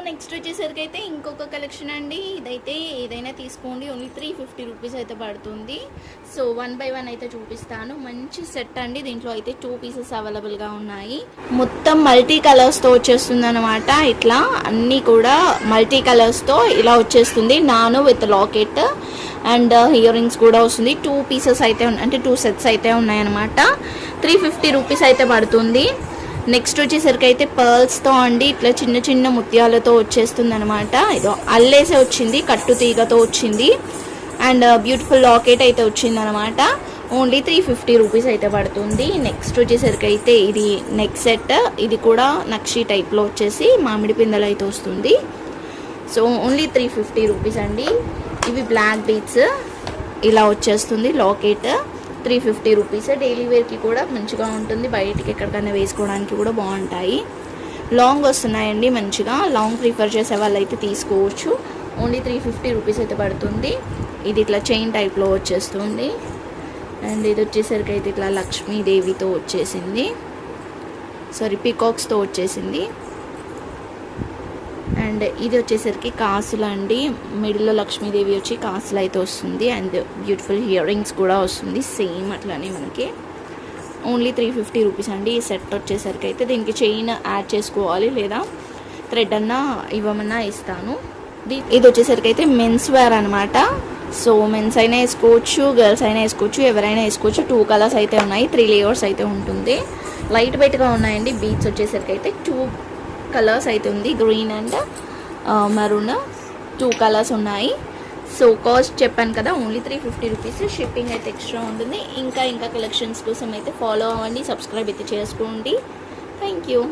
Next వచ్చేసరికి అయితే ఇంకొక కలెక్షన్ అండి. ఇదైతే ఏదైనా తీసుకోండి, ఓన్లీ 350 రూపీస్ అయితే పడుతుంది. సో 1 బై 1 అయితే చూపిస్తాను. మంచి సెట్ అండి. దీంట్లో అయితే 2 పీసెస్ అవైలబుల్గా ఉన్నాయి. మొత్తం మల్టీ కలర్స్తో వచ్చేస్తుంది అనమాట. ఇట్లా అన్నీ కూడా మల్టీ కలర్స్తో ఇలా వచ్చేస్తుంది. నాను with locket and ear rings కూడా వస్తుంది. 2 పీసెస్ అయితే అంటే 2 సెట్స్ అయితే ఉన్నాయన్నమాట. 350 రూపీస్ అయితే పడుతుంది. నెక్స్ట్ వచ్చేసరికి అయితే పర్ల్స్తో అండి, ఇట్లా చిన్న చిన్న ముత్యాలతో వచ్చేస్తుంది అనమాట. ఇదో అల్లేసే వచ్చింది, కట్టు తీగతో వచ్చింది అండ్ బ్యూటిఫుల్ లాకెట్ అయితే వచ్చింది అనమాట. ఓన్లీ 350 రూపీస్ అయితే పడుతుంది. నెక్స్ట్ వచ్చేసరికి అయితే ఇది నెక్ సెట్. ఇది కూడా నక్షి టైప్లో వచ్చేసి మామిడి పిందెలు అయితే వస్తుంది. సో ఓన్లీ 350 రూపీస్ అండి. ఇవి బ్లాక్ బీడ్స్ ఇలా వచ్చేస్తుంది లాకెట్. 350 రూపీస్. డైలీ వేర్కి కూడా మంచిగా ఉంటుంది, బయటికి ఎక్కడికైనా వేసుకోవడానికి కూడా బాగుంటాయి. లాంగ్ వస్తున్నాయండి, మంచిగా లాంగ్ ప్రిఫర్ చేసే వాళ్ళు అయితే తీసుకోవచ్చు. ఓన్లీ 350 రూపీస్ అయితే పడుతుంది. ఇది ఇట్లా చైన్ టైప్లో వచ్చేస్తుంది అండ్ ఇది వచ్చేసరికి అయితే ఇట్లా లక్ష్మీదేవితో వచ్చేసింది, సారీ పీకాక్స్తో వచ్చేసింది. అండ్ ఇది వచ్చేసరికి కాసులు అండి, మిడిల్లో లక్ష్మీదేవి వచ్చి కాసులు అయితే వస్తుంది అండ్ బ్యూటిఫుల్ ఇయర్ రింగ్స్ కూడా వస్తుంది సేమ్ అట్లానే మనకి. ఓన్లీ 350 రూపీస్ అండి. ఈ సెట్ వచ్చేసరికి అయితే దీనికి చైన్ యాడ్ చేసుకోవాలి, లేదా థ్రెడ్ అన్నా ఇవ్వమన్నా ఇస్తాను. ఇది వచ్చేసరికి అయితే మెన్స్ వేర్ అనమాట. సో మెన్స్ అయినా వేసుకోవచ్చు, గర్ల్స్ అయినా వేసుకోవచ్చు, ఎవరైనా వేసుకోవచ్చు. 2 కలర్స్ అయితే ఉన్నాయి, 3 లేయర్స్ అయితే ఉంటుంది. లైట్ వెయిట్గా ఉన్నాయండి. బీడ్స్ వచ్చేసరికి అయితే 2 కలర్స్ అయితే ఉంది, గ్రీన్ అండ్ మరూన్ 2 కలర్స్ ఉన్నాయి. సో కాస్ట్ చెప్పాను కదా, ఓన్లీ 350 రూపీస్. షిప్పింగ్ అయితే ఎక్స్ట్రా ఉంటుంది. ఇంకా కలెక్షన్స్ కోసం అయితే ఫాలో అవ్వండి, సబ్స్క్రైబ్ అయితే చేసుకోండి. Thank you.